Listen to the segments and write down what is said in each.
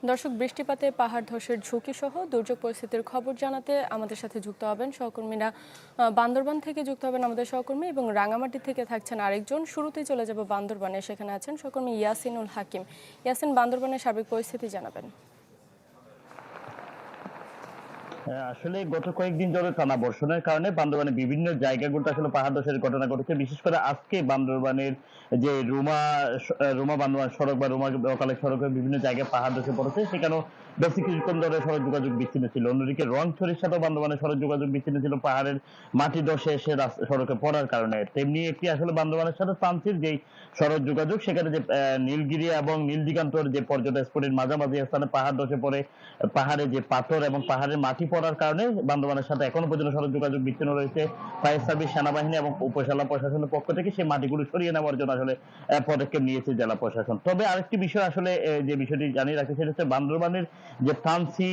দর্শক, বৃষ্টিপাতে পাহাড় ধসের ঝুঁকি সহ দুর্যোগ পরিস্থিতির খবর জানাতে আমাদের সাথে যুক্ত হবেন সহকর্মীরা। বান্দরবান থেকে যুক্ত হবেন আমাদের সহকর্মী, এবং রাঙামাটি থেকে থাকছেন আরেকজন। শুরুতেই চলে যাব বান্দরবানে, সেখানে আছেন সহকর্মী ইয়াসিনুল হাকিম। ইয়াসিন, বান্দরবানের সার্বিক পরিস্থিতি জানাবেন। আসলে গত কয়েকদিন ধরে টানা বর্ষণের কারণে বান্দরবানের বিভিন্ন জায়গাগুলোতে আসলে পাহাড় ধসের ঘটনা ঘটেছে। বিশেষ করে আজকে বান্দরবানের যে রুমা বান্দরবান সড়ক বা রুমা বকালেক সড়কের বিভিন্ন জায়গায় পাহাড় ধসে পড়েছে, সেখানেও বেশ কিছুক্ষণ ধরে সড়ক যোগাযোগ বিচ্ছিন্ন ছিল। অন্যদিকে রংছড়ির সাথেও বান্দরবানের সড়ক যোগাযোগ বিচ্ছিন্ন ছিল পাহাড়ের মাটি ধসে এসে সড়কে পড়ার কারণে। তেমনি একটি আসলে বান্দরবানের সাথে তানচির যেই সড়ক যোগাযোগ, সেখানে যে নীলগিরি এবং নীলদিগান্তর যে পর্যটন স্পটের মাঝামাঝি স্থানে পাহাড় ধসে পড়ে পাহাড়ে যে পাথর এবং পাহাড়ের মাটি পড়ার কারণে বান্দরবানের সাথে এখনো পর্যন্ত সড়ক যোগাযোগ বিচ্ছিন্ন রয়েছে। ফায়ার সার্ভিস, সেনাবাহিনী এবং উপজেলা প্রশাসনের পক্ষ থেকে সেই মাটিগুলো সরিয়ে নেওয়ার জন্য আসলে পদক্ষেপ নিয়েছে জেলা প্রশাসন। তবে আরেকটি বিষয় আসলে যে বিষয়টি জানিয়ে রাখি, সেটা হচ্ছে বান্দরবানের যে তানসি,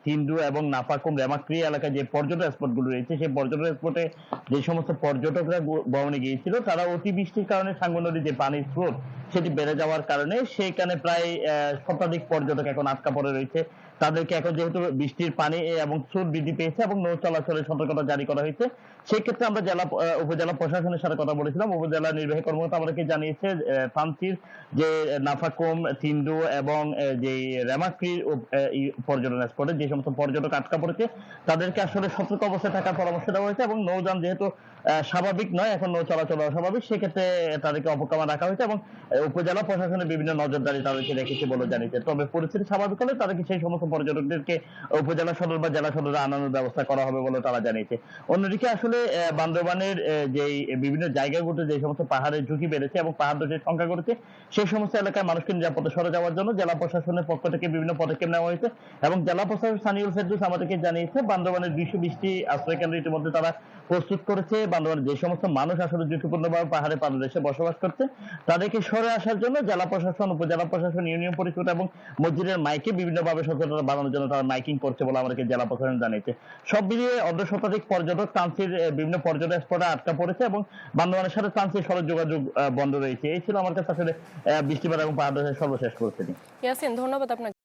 তিন্দু এবং নাফাকুম রেমাক্রি এলাকায় যে পর্যটন স্পটগুলো রয়েছে, সেই পর্যটন স্পটে যে সমস্ত পর্যটকরা ভ্রমণে গিয়েছিল, তারা অতিবৃষ্টির কারণে সাঙ্গু নদীর যে পানির স্রোত সেটি বেড়ে যাওয়ার কারণে সেইখানে প্রায় শতাধিক পর্যটক এখন আটকা পড়ে রয়েছে। তাদেরকে এখন যেহেতু বৃষ্টির পানি এবং স্রোত বৃদ্ধি পেয়েছে এবং নৌ চলাচলের সতর্কতা জারি করা হয়েছে, সেক্ষেত্রে আমরা উপজেলা প্রশাসনের সাথে কথা বলেছিলাম। উপজেলা নির্বাহী কর্মকর্তা আমাদেরকে জানিয়েছে তানচির যে নাফাকুম, তিন্দু এবং যে রেমাক্রি পর্যটন স্পটে যে সমস্ত পর্যটক আটকা পড়েছে, তাদেরকে আসলে সতর্ক অবস্থায় থাকার পরামর্শ দেওয়া হয়েছে এবং নৌযান যেহেতু স্বাভাবিক নয়, এখন নৌ চলাচল অস্বাভাবিক, সেক্ষেত্রে তাদেরকে অপেক্ষমায় রাখা হয়েছে এবং উপজেলা প্রশাসনের বিভিন্ন নজরদারি তাদেরকে রেখেছে বলে জানিয়েছে। তবে পরিস্থিতি স্বাভাবিক হলে তাদেরকে সেই সমস্ত পর্যটকদেরকে উপজেলা সদর বা জেলা সদরে আনানোর ব্যবস্থা করা হবে বলে তারা জানিয়েছে। অন্যদিকে আসলে বান্দরবানের যে বিভিন্ন জায়গাগুলোতে যে সমস্ত পাহাড়ের ঝুঁকি বেড়েছে এবং পাহাড় ধসের সংখ্যা ঘটেছে, সেই সমস্ত এলাকায় মানুষকে নিরাপদে সরে যাওয়ার জন্য জেলা প্রশাসনের পক্ষ থেকে বিভিন্ন পদক্ষেপ নেওয়া হয়েছে এবং জেলা প্রশাসক সানিউল ফেরদৌস আমাদেরকে জানিয়েছে বান্দরবানের 220টি আশ্রয় কেন্দ্র ইতিমধ্যে তারা প্রস্তুত করেছে। বান্দরবানের যে সমস্ত মানুষ আসলে ঝুঁকিপূর্ণভাবে পাহাড়ে পাদদেশে বসবাস করছে, তাদেরকে সরে আসার জন্য জেলা প্রশাসন, উপজেলা প্রশাসন, ইউনিয়ন পরিষদ এবং মসজিদের মাইকে বিভিন্নভাবে সচেতনতা বাড়ানোর জন্য তারা মাইকিং করছে বলে আমাদেরকে জেলা প্রশাসন জানিয়েছে। সব মিলিয়ে অর্ধ শতাধিক পর্যটক তানচির বিভিন্ন পর্যটন স্পটে আটকা পড়েছে এবং বান্দরবানের সাথে তানচির সড়ক যোগাযোগ বন্ধ রয়েছে। এই ছিল আমার কাছে আসলে বৃষ্টিপাত এবং পাহাড় ধসের সর্বশেষ পরিস্থিতি। ইয়াসিন, ধন্যবাদ আপনাকে।